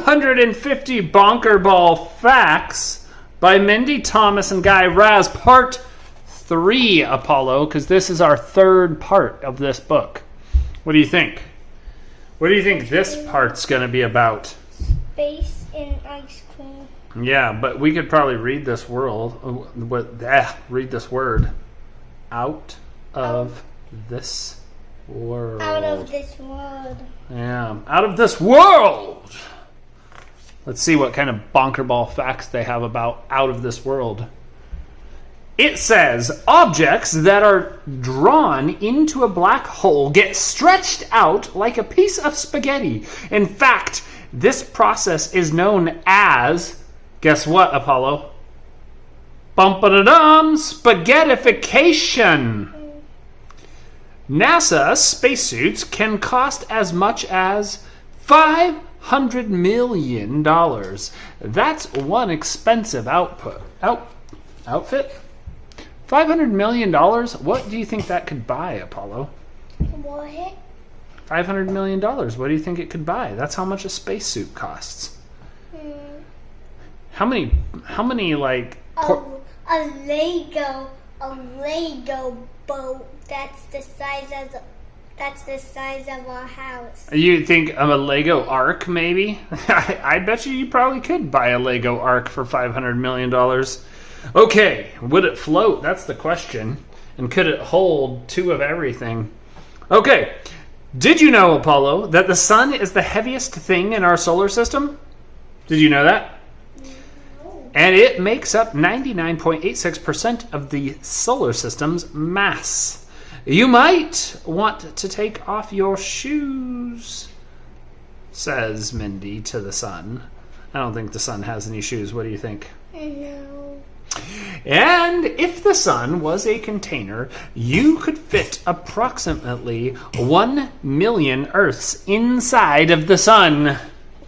250 Bonkerball Facts by Mindy Thomas and Guy Raz, Part 3, Apollo, because this is our third part of this book. What do you think? What do you think this part's going to be about? Space and ice cream. Yeah, but we could probably read this read this word. Out of this world. Out of this world. Yeah, out of this world. Let's see what kind of bonkerball facts they have about out of this world. It says, objects that are drawn into a black hole get stretched out like a piece of spaghetti. In fact, this process is known as, guess what, Apollo? Bum-ba-da-dum, spaghettification. NASA spacesuits can cost as much as $500 million. That's one expensive outfit. $500 million? What do you think that could buy, Apollo? What? $500 million. What do you think it could buy? That's how much a spacesuit costs. How many like... A Lego boat. That's the size of our house. You think of a Lego Ark, maybe? I bet you probably could buy a Lego Ark for $500 million. Okay, would it float? That's the question. And could it hold two of everything? Okay, did you know, Apollo, that the sun is the heaviest thing in our solar system? Did you know that? No. And it makes up 99.86% of the solar system's mass. You might want to take off your shoes, says Mindy to the sun. I don't think the sun has any shoes. What do you think? No. And if the sun was a container, you could fit approximately 1 million Earths inside of the sun.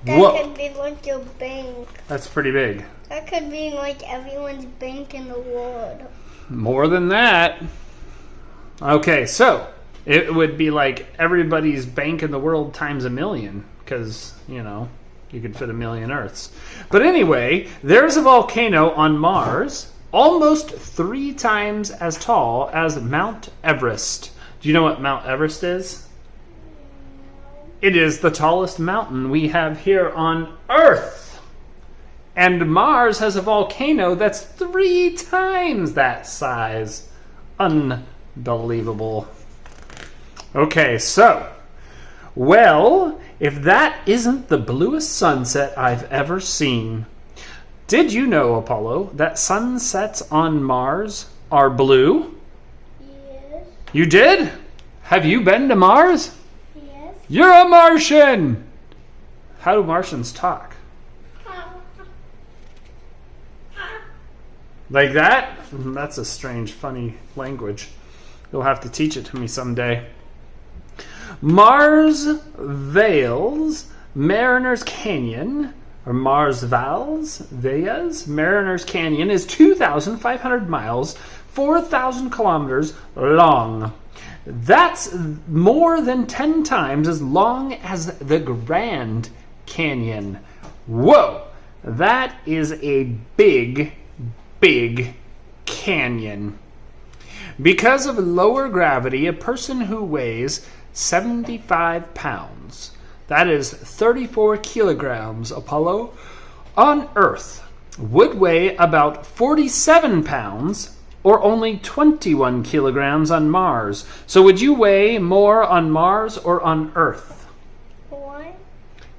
That could be like your bank. That's pretty big. That could be like everyone's bank in the world. More than that. Okay, so it would be like everybody's bank in the world times 1 million, because, you know, you could fit 1 million Earths. But anyway, there's a volcano on Mars almost 3 times as tall as Mount Everest. Do you know what Mount Everest is? It is the tallest mountain we have here on Earth. And Mars has a volcano that's 3 times that size. Unbelievable. Okay, so, well, if that isn't the bluest sunset I've ever seen. Did you know, Apollo, that sunsets on Mars are blue? Yes. You did? Have you been to Mars? Yes. You're a Martian! How do Martians talk? Like that? That's a strange, funny language. You'll have to teach it to me someday. Mars Vales, Mariner's Canyon, or Mars Valles, Mariner's Canyon is 2,500 miles, 4,000 kilometers long. That's more than 10 times as long as the Grand Canyon. Whoa! That is a big, big canyon. Because of lower gravity, a person who weighs 75 pounds, that is 34 kilograms, Apollo, on Earth, would weigh about 47 pounds, or only 21 kilograms on Mars. So would you weigh more on Mars or on Earth? What?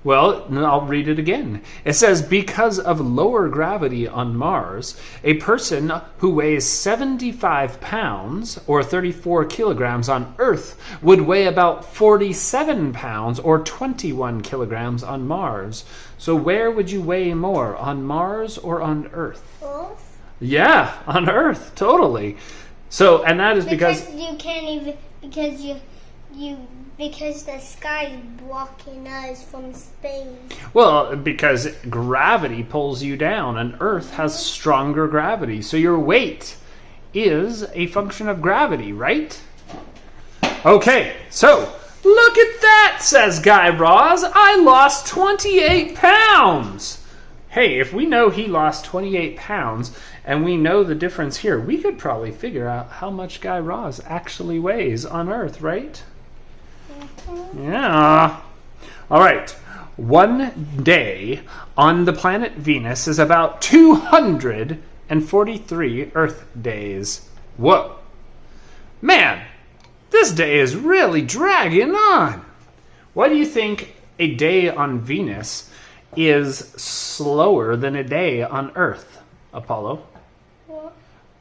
Well, I'll read it again. It says, because of lower gravity on Mars, a person who weighs 75 pounds, or 34 kilograms on Earth, would weigh about 47 pounds, or 21 kilograms on Mars. So where would you weigh more, on Mars or on Earth? Earth? Yeah, on Earth, totally. So, and that is because you can't even, because the sky is blocking us from space. Well, because gravity pulls you down, and Earth has stronger gravity. So your weight is a function of gravity, right? Okay, so Look at that, says Guy Raz. I lost 28 pounds. Hey, if we know he lost 28 pounds and we know the difference here, we could probably figure out how much Guy Raz actually weighs on Earth, right? Yeah. All right. One day on the planet Venus is about 243 Earth days. Whoa. Man, this day is really dragging on. Why do you think a day on Venus is slower than a day on Earth, Apollo?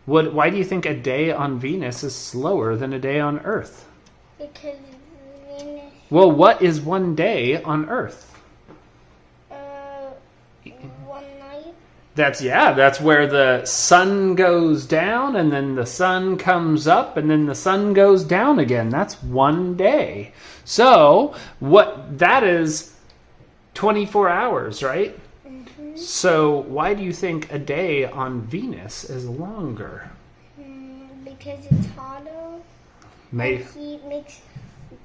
Why do you think a day on Venus is slower than a day on Earth? Because Venus... Well, what is one day on Earth? One night. That's where the sun goes down and then the sun comes up and then the sun goes down again. That's one day. So, that is 24 hours, right? Mm-hmm. So, why do you think a day on Venus is longer? Because it's hotter. Maybe. Heat makes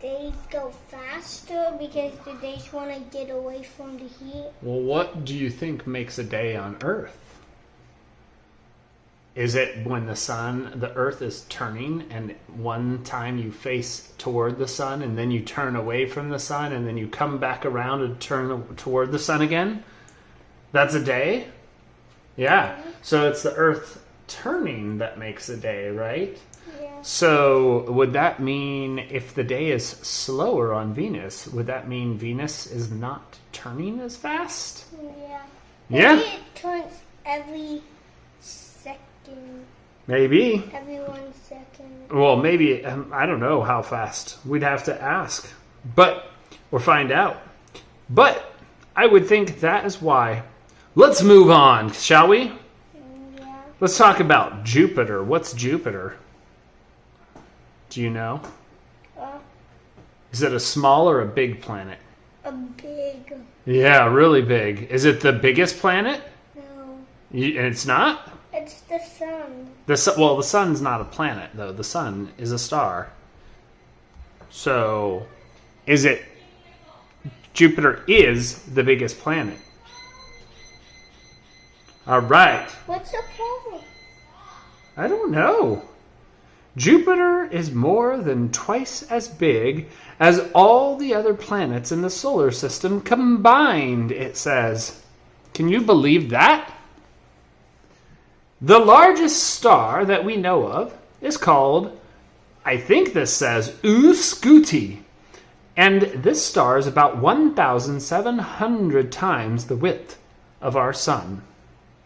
days go faster because the days want to get away from the heat. Well, what do you think makes a day on Earth? Is it when the Earth is turning and one time you face toward the sun and then you turn away from the sun and then you come back around and turn toward the sun again? That's a day? Yeah. So it's the Earth turning that makes a day, right? Yeah. So would that mean if the day is slower on Venus, would that mean Venus is not turning as fast? Yeah. Yeah? Maybe it turns every second. Maybe. Every 1 second. Well, maybe, I don't know how fast. We'd have to ask. Or find out. But I would think that is why. Let's move on, shall we? Yeah. Let's talk about Jupiter. What's Jupiter? Do you know? Is it a small or a big planet? A big. Yeah, really big. Is it the biggest planet? No. It's not? It's the sun. The sun's not a planet, though. The sun is a star. So, Jupiter is the biggest planet. All right. What's the problem? I don't know. Jupiter is more than twice as big as all the other planets in the solar system combined, it says. Can you believe that? The largest star that we know of is called, I think this says, Scuti. And this star is about 1,700 times the width of our sun.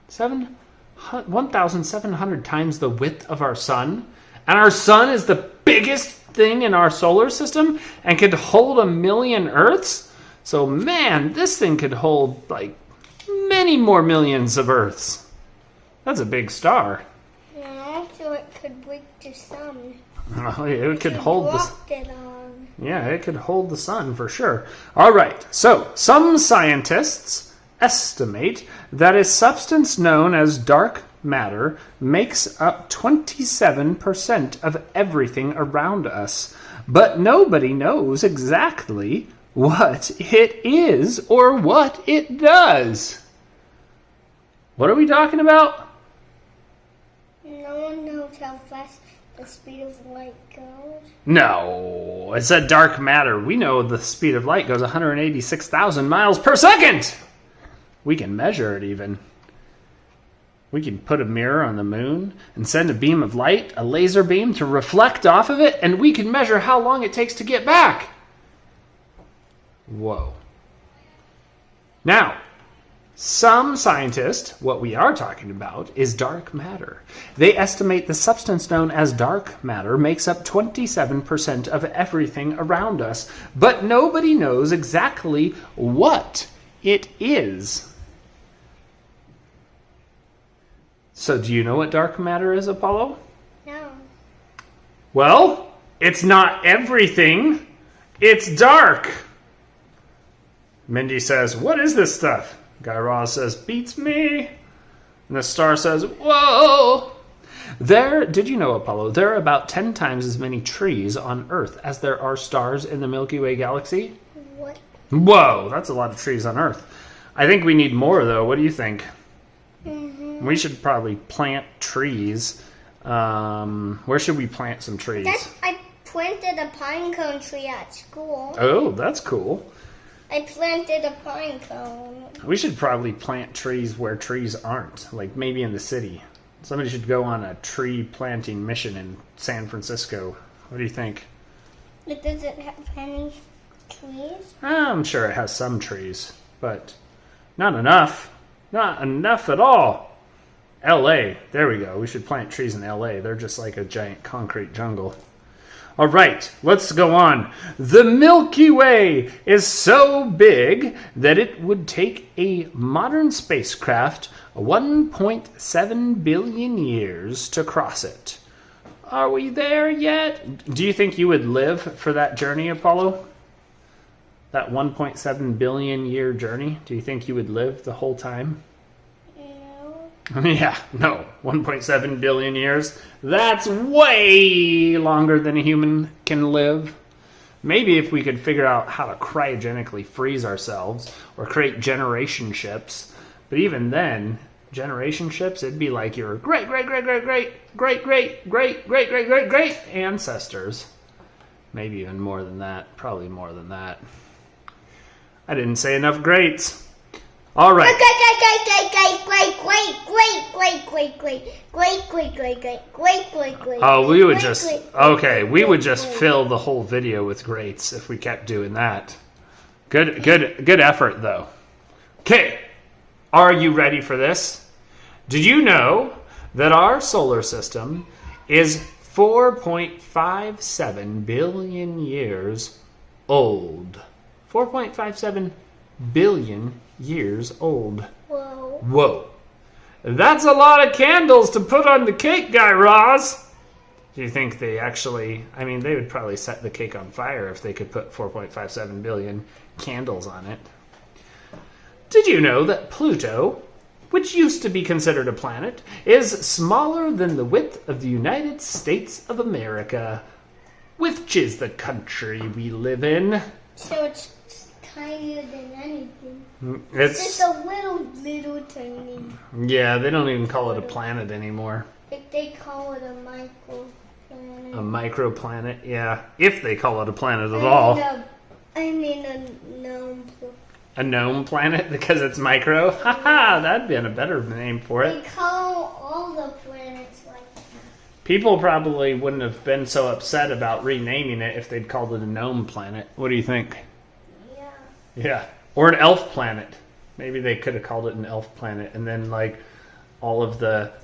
1,700 times the width of our sun? And our sun is the biggest thing in our solar system and could hold 1 million Earths? So, man, this thing could hold, like, many more millions of Earths. That's a big star. And also it could break the sun. It could hold the sun. It on. Yeah, it could hold the sun for sure. All right, so some scientists estimate that a substance known as dark matter makes up 27% of everything around us, but nobody knows exactly what it is or what it does. What are we talking about? No one knows how fast the speed of light goes. No, it said dark matter. We know the speed of light goes 186,000 miles per second. We can measure it even. We can put a mirror on the moon and send a beam of light, a laser beam, to reflect off of it, and we can measure how long it takes to get back. Whoa. Now, some scientists, what we are talking about is dark matter. They estimate the substance known as dark matter makes up 27% of everything around us, but nobody knows exactly what it is. So do you know what dark matter is, Apollo? No. Well, it's not everything. It's dark. Mindy says, what is this stuff? Guy Raz says, beats me. And the star says, whoa. Did you know, Apollo, there are about 10 times as many trees on Earth as there are stars in the Milky Way galaxy? What? Whoa, that's a lot of trees on Earth. I think we need more, though. What do you think? We should probably plant trees. Where should we plant some trees? I planted a pine cone tree at school. Oh, that's cool. I planted a pine cone. We should probably plant trees where trees aren't, like maybe in the city. Somebody should go on a tree planting mission in San Francisco. What do you think? It doesn't have any trees? I'm sure it has some trees, but not enough. Not enough at all. LA, there we go. We should plant trees in LA. They're just like a giant concrete jungle. All right, let's go on. The Milky Way is so big that it would take a modern spacecraft 1.7 billion years to cross it. Are we there yet? Do you think you would live for that journey, Apollo? That 1.7 billion year journey? Do you think you would live the whole time? Yeah, no. 1.7 billion years. That's way longer than a human can live. Maybe if we could figure out how to cryogenically freeze ourselves or create generation ships. But even then, generation ships, it'd be like your great ancestors. Maybe even more than that. Probably more than that. I didn't say enough greats. All right. Oh, we would just fill the whole video with greats if we kept doing that. Good effort, though. Okay, are you ready for this? Did you know that our solar system is 4.57 billion years old? 4.57 billion years old. Whoa. That's a lot of candles to put on the cake, Guy Raz. Do you think they actually... I mean, they would probably set the cake on fire if they could put 4.57 billion candles on it. Did you know that Pluto, which used to be considered a planet, is smaller than the width of the United States of America, which is the country we live in? So it's tinier than anything. It's just a little tiny. Yeah, they don't even call it a planet anymore. They call it a microplanet. A microplanet, yeah. If they call it a planet at all. I mean a gnome planet. A gnome planet because it's micro? Haha, that'd been a better name for it. They call all the planets like that. People probably wouldn't have been so upset about renaming it if they'd called it a gnome planet. What do you think? Yeah. Or an elf planet. Maybe they could have called it an elf planet, and then like all of the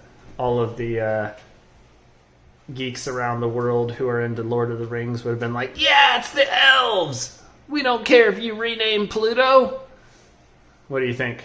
geeks around the world who are into Lord of the Rings would have been like, yeah, it's the elves. We don't care if you rename Pluto. What do you think?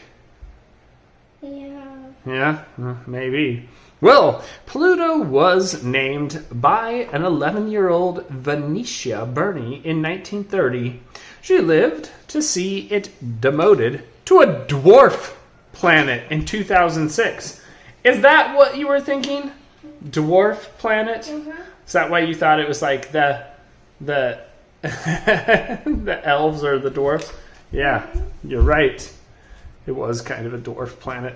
Yeah, maybe. Well, Pluto was named by an 11-year-old Venetia Burney in 1930. She lived to see it demoted to a dwarf planet in 2006. Is that what you were thinking? Dwarf planet? Mm-hmm. Is that why you thought it was like the the elves or the dwarfs? Yeah, you're right. It was kind of a dwarf planet.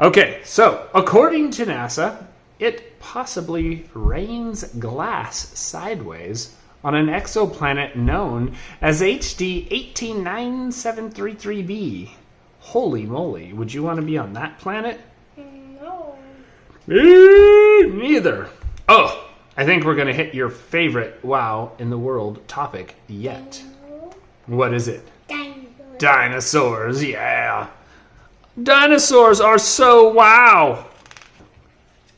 Okay, so according to NASA, it possibly rains glass sideways on an exoplanet known as HD 189733b. Holy moly, would you want to be on that planet? No. Me neither. Oh, I think we're going to hit your favorite wow in the world topic yet. What is it? Dinosaurs. Dinosaurs, yeah. Dinosaurs are so wow.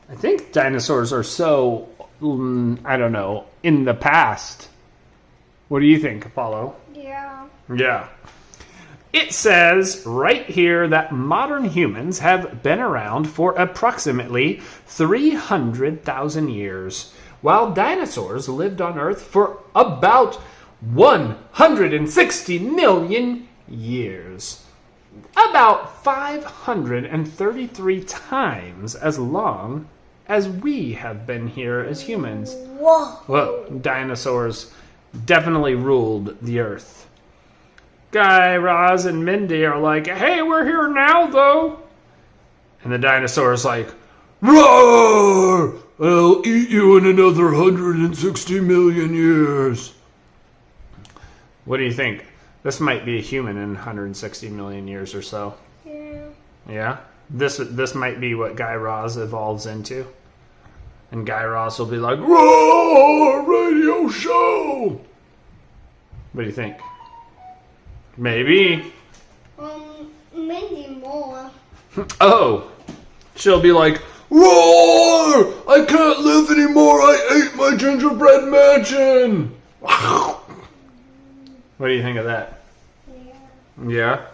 I think dinosaurs are so, I don't know, in the past. What do you think, Apollo? Yeah. It says right here that modern humans have been around for approximately 300,000 years, while dinosaurs lived on Earth for about 160 million years. About 533 times as long as we have been here as humans. Whoa. Well, dinosaurs definitely ruled the earth. Guy, Raz, and Mindy are like, hey, we're here now, though. And the dinosaur's like, roar! I'll eat you in another 160 million years. What do you think? This might be a human in 160 million years or so. Yeah. Yeah? This might be what Guy Raz evolves into. And Guy Raz will be like, roar! Radio show! What do you think? Maybe. Mindy more. Oh, she'll be like, roar! I can't live anymore. I ate my gingerbread mansion. What do you think of that? Yeah. Yeah.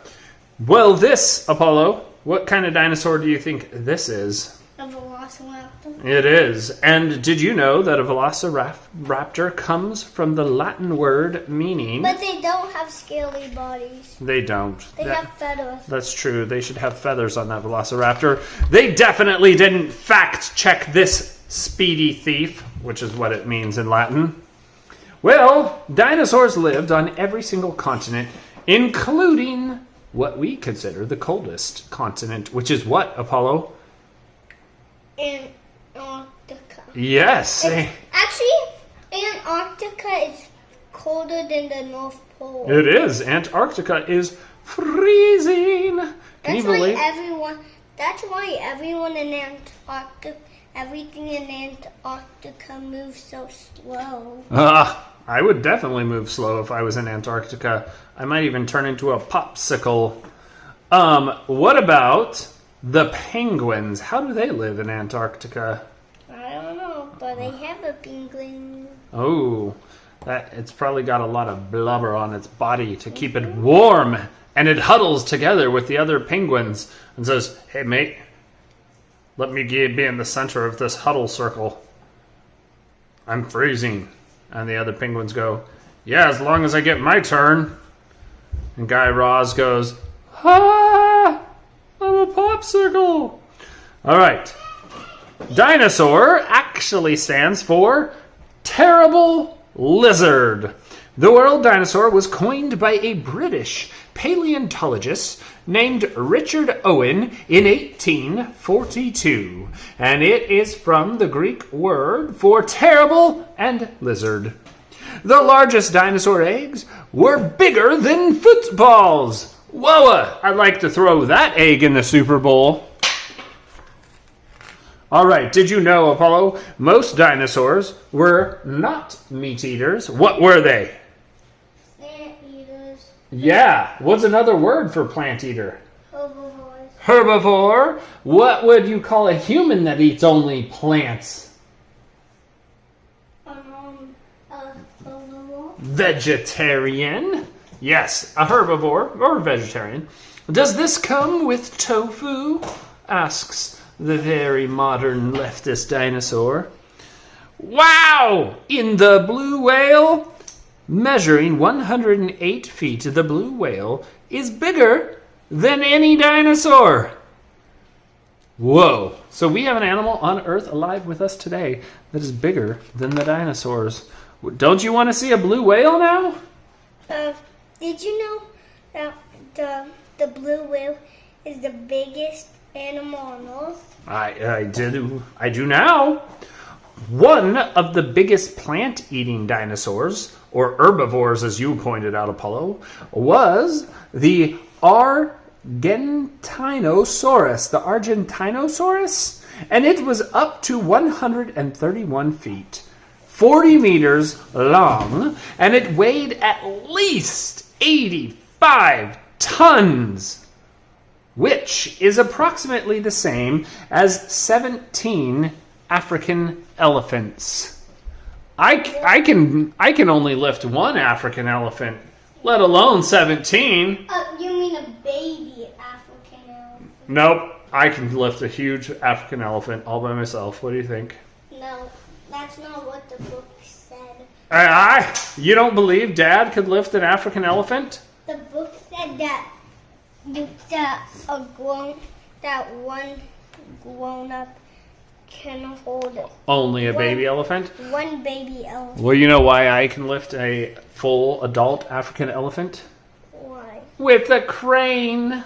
Well, this, Apollo, what kind of dinosaur do you think this is? A velociraptor. It is. And did you know that a velociraptor comes from the Latin word meaning... But they don't have scaly bodies. They don't. They have feathers. That's true. They should have feathers on that velociraptor. They definitely didn't fact check this speedy thief, which is what it means in Latin. Well, dinosaurs lived on every single continent, including what we consider the coldest continent, which is what, Apollo? Antarctica. Yes. Actually, Antarctica is colder than the North Pole. It is. Antarctica is freezing. Can you believe? That's why everyone in Antarctica, everything in Antarctica moves so slow. I would definitely move slow if I was in Antarctica. I might even turn into a popsicle. What about the penguins? How do they live in Antarctica? I don't know, but they have a penguin. Oh, it's probably got a lot of blubber on its body to keep it warm. And it huddles together with the other penguins and says, hey, mate, let me be in the center of this huddle circle. I'm freezing. And the other penguins go, yeah, as long as I get my turn. And Guy Raz goes, I'm a popsicle. All right. Dinosaur actually stands for terrible lizard. The word dinosaur was coined by a British paleontologist named Richard Owen in 1842, and it is from the Greek word for terrible and lizard. The largest dinosaur eggs were bigger than footballs. Whoa, I'd like to throw that egg in the Super Bowl. All right, did you know, Apollo, most dinosaurs were not meat eaters? What were they? Plant eaters. Yeah, what's another word for plant eater? Herbivores. Herbivore. What would you call a human that eats only plants? Herbivore. Vegetarian. Yes, a herbivore or vegetarian. Does this come with tofu? Asks the very modern leftist dinosaur. Wow! In the blue whale, measuring 108 feet, the blue whale is bigger than any dinosaur. Whoa. So we have an animal on Earth alive with us today that is bigger than the dinosaurs. Don't you want to see a blue whale now? Did you know that the blue whale is the biggest animal on Earth? I do now. One of the biggest plant-eating dinosaurs, or herbivores as you pointed out, Apollo, was the Argentinosaurus. The Argentinosaurus? And it was up to 131 feet, 40 meters long, and it weighed at least 85 tons. Which is approximately the same as 17 African elephants. I can only lift one African elephant, let alone 17. You mean a baby African elephant? Nope, I can lift a huge African elephant all by myself. What do you think? No, that's not what the book said. You don't believe Dad could lift an African elephant? The book said that one grown up can hold it. Only a baby elephant? One baby elephant. Well, you know why I can lift a full adult African elephant? Why? With a crane.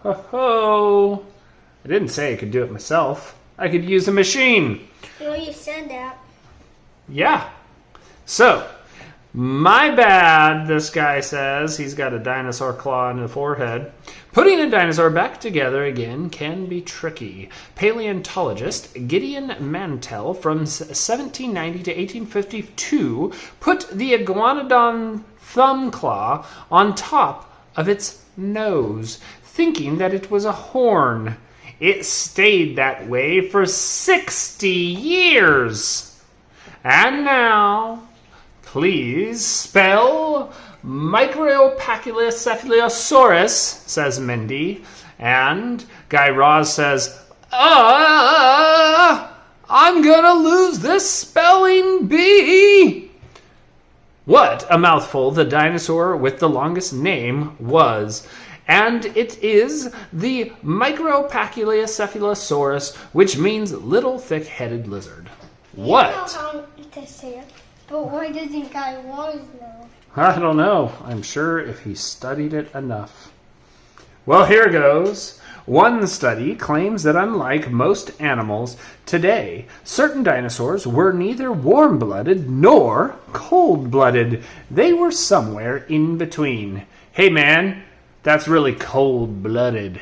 Ho ho. I didn't say I could do it myself. I could use a machine. Well, you said that. Yeah. So, my bad, this guy says. He's got a dinosaur claw in the forehead. Putting a dinosaur back together again can be tricky. Paleontologist Gideon Mantell from 1790 to 1852 put the iguanodon thumb claw on top of its nose, thinking that it was a horn. It stayed that way for 60 years. And now, please spell Micropaculocephalosaurus, says Mindy. And Guy Raz says, I'm gonna lose this spelling bee. What a mouthful the dinosaur with the longest name was. And it is the Micropaculocephalosaurus, which means little thick-headed lizard. What? You know how to say it, but why doesn't Guy Raz know? I don't know. I'm sure if he studied it enough. Well, here goes. One study claims that unlike most animals today, certain dinosaurs were neither warm-blooded nor cold-blooded. They were somewhere in between. Hey, man, that's really cold-blooded.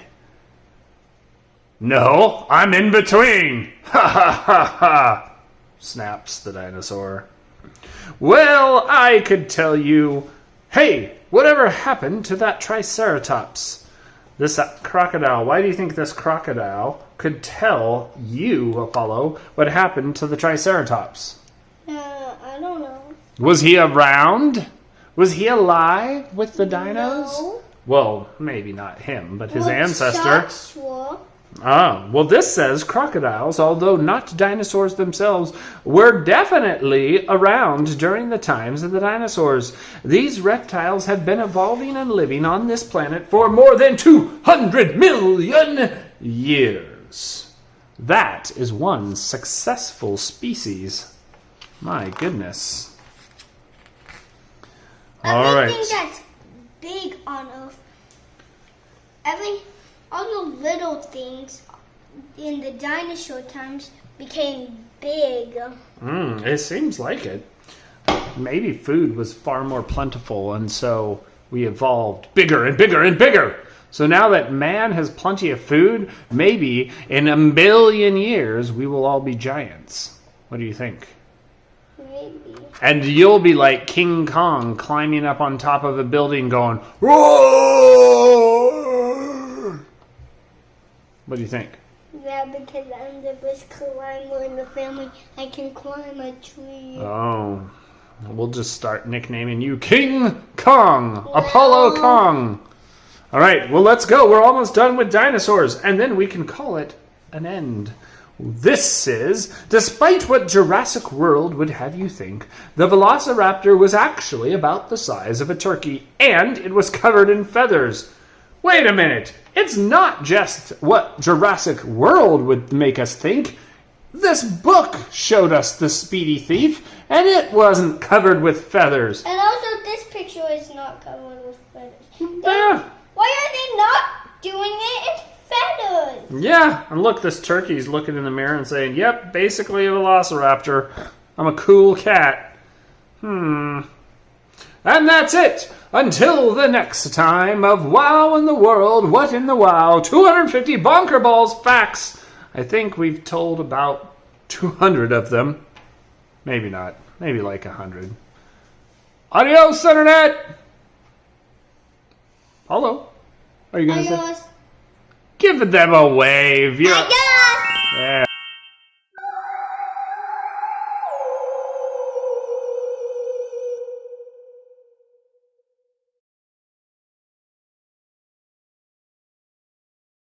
No, I'm in between. Ha ha ha ha, snaps the dinosaur. Well, I could tell you, hey, whatever happened to that Triceratops? This crocodile, why do you think this crocodile could tell you, Apollo, what happened to the Triceratops? I don't know. Was he around? Was he alive with the dinos? No. Well, maybe not him, but his Well, ancestor. Joshua. Well, this says crocodiles, although not dinosaurs themselves, were definitely around during the times of the dinosaurs. These reptiles have been evolving and living on this planet for more than 200 million years. That is one successful species. My goodness. All right. Everything that's big on Earth, all the little things in the dinosaur times became big. It seems like it. Maybe food was far more plentiful, and so we evolved bigger and bigger and bigger. So now that man has plenty of food, maybe in 1 billion years we will all be giants. What do you think? Maybe. And you'll be like King Kong climbing up on top of a building going, roar! What do you think? Yeah, because I'm the best climber in the family. I can climb a tree. Oh, we'll just start nicknaming you King Kong, Apollo Kong. All right, well, let's go. We're almost done with dinosaurs, and then we can call it an end. This is, despite what Jurassic World would have you think, the Velociraptor was actually about the size of a turkey, and it was covered in feathers. Wait a minute. It's not just what Jurassic World would make us think. This book showed us the Speedy Thief, and it wasn't covered with feathers. And also, this picture is not covered with feathers. Yeah. Why are they not doing it in feathers? Yeah, and look, this turkey's looking in the mirror and saying, yep, basically a velociraptor. I'm a cool cat. And that's it. Until the next time of Wow in the World, What in the Wow, 250 Bonkerballs facts. I think we've told about 200 of them. Maybe not. Maybe like 100. Adios, Internet! Hello? Are you going to say? Give them a wave. Adios! Yeah.